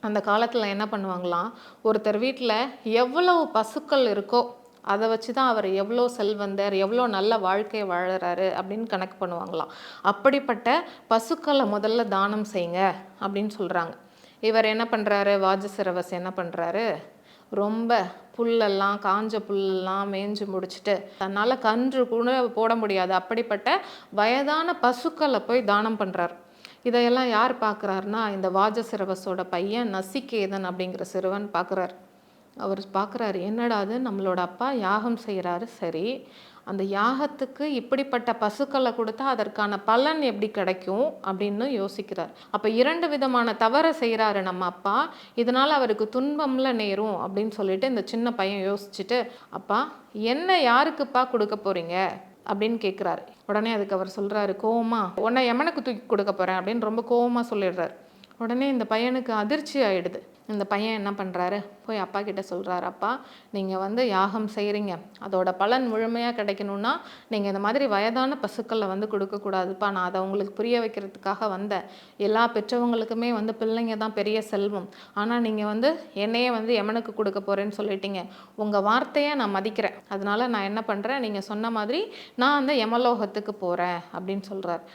அந்த காலத்தில் என்ன பண்ணுவாங்களாம், ஒருத்தர் வீட்டில் எவ்வளவு பசுக்கள் இருக்கோ அதை வச்சு தான் அவர் எவ்வளோ செல்வந்தர், எவ்வளோ நல்ல வாழ்க்கையை வாழறாரு அப்படின்னு கணக்கு பண்ணுவாங்களாம். அப்படிப்பட்ட பசுக்களை முதல்ல தானம் செய்யுங்க அப்படின்னு சொல்கிறாங்க. இவர் என்ன பண்ணுறாரு, வாஜசிரவஸ் என்ன பண்ணுறாரு, ரொம்ப புல்லெல்லாம் காஞ்ச புல்லெல்லாம் மேய்ஞ்சு முடிச்சுட்டு தன்னால் கன்று கூட போட முடியாது அப்படிப்பட்ட வயதான பசுக்களை போய் தானம் பண்ணுறாரு. இதையெல்லாம் யார் பார்க்குறாருன்னா, இந்த வாஜசிரவஸோட பையன் நசிகேதன் அப்படிங்கிற சிறுவன் பார்க்குறாரு. அவர் பார்க்குறாரு, என்னடா அது நம்மளோட அப்பா யாகம் செய்கிறாரு, சரி அந்த யாகத்துக்கு இப்படிப்பட்ட பசுக்களை கொடுத்தா அதற்கான பலன் எப்படி கிடைக்கும் அப்படின்னு யோசிக்கிறார். அப்போ 2 விதமான தவறை செய்கிறாரு நம்ம அப்பா, இதனால் அவருக்கு துன்பம்ல நேரும் அப்படின்னு சொல்லிட்டு இந்த சின்ன பையன் யோசிச்சுட்டு, அப்பா என்ன யாருக்குப்பா கொடுக்க போகிறீங்க அப்படின்னு கேட்குறாரு. உடனே அதுக்கு அவர் சொல்கிறாரு கோவமா, உன்னை யமனுக்கு தூக்கி கொடுக்க போகிறேன் அப்படின்னு ரொம்ப கோவமாக சொல்லிடுறாரு. உடனே இந்த பையனுக்கு அதிர்ச்சி ஆகிடுது. இந்த பையன் என்ன பண்ணுறாரு, போய் அப்பா கிட்ட சொல்கிறாரு, அப்பா நீங்கள் யாகம் செய்கிறீங்க, அதோட பலன் முழுமையாக கிடைக்கணும்னா நீங்கள் இந்த மாதிரி வயதான பசுக்களை கொடுக்கக்கூடாதுப்பா. நான் அதை உங்களுக்கு புரிய வைக்கிறதுக்காக வந்தேன். எல்லா பெற்றவங்களுக்குமே பிள்ளைங்க தான் பெரிய செல்வம். ஆனால் நீங்கள் என்னையே யமனுக்கு கொடுக்க போகிறேன்னு சொல்லிட்டீங்க. உங்கள் வார்த்தையை நான் மதிக்கிறேன். அதனால நான் என்ன பண்ணுறேன், நீங்கள் சொன்ன மாதிரி நான் யமலோகத்துக்கு போகிறேன் அப்படின்னு சொல்கிறார்.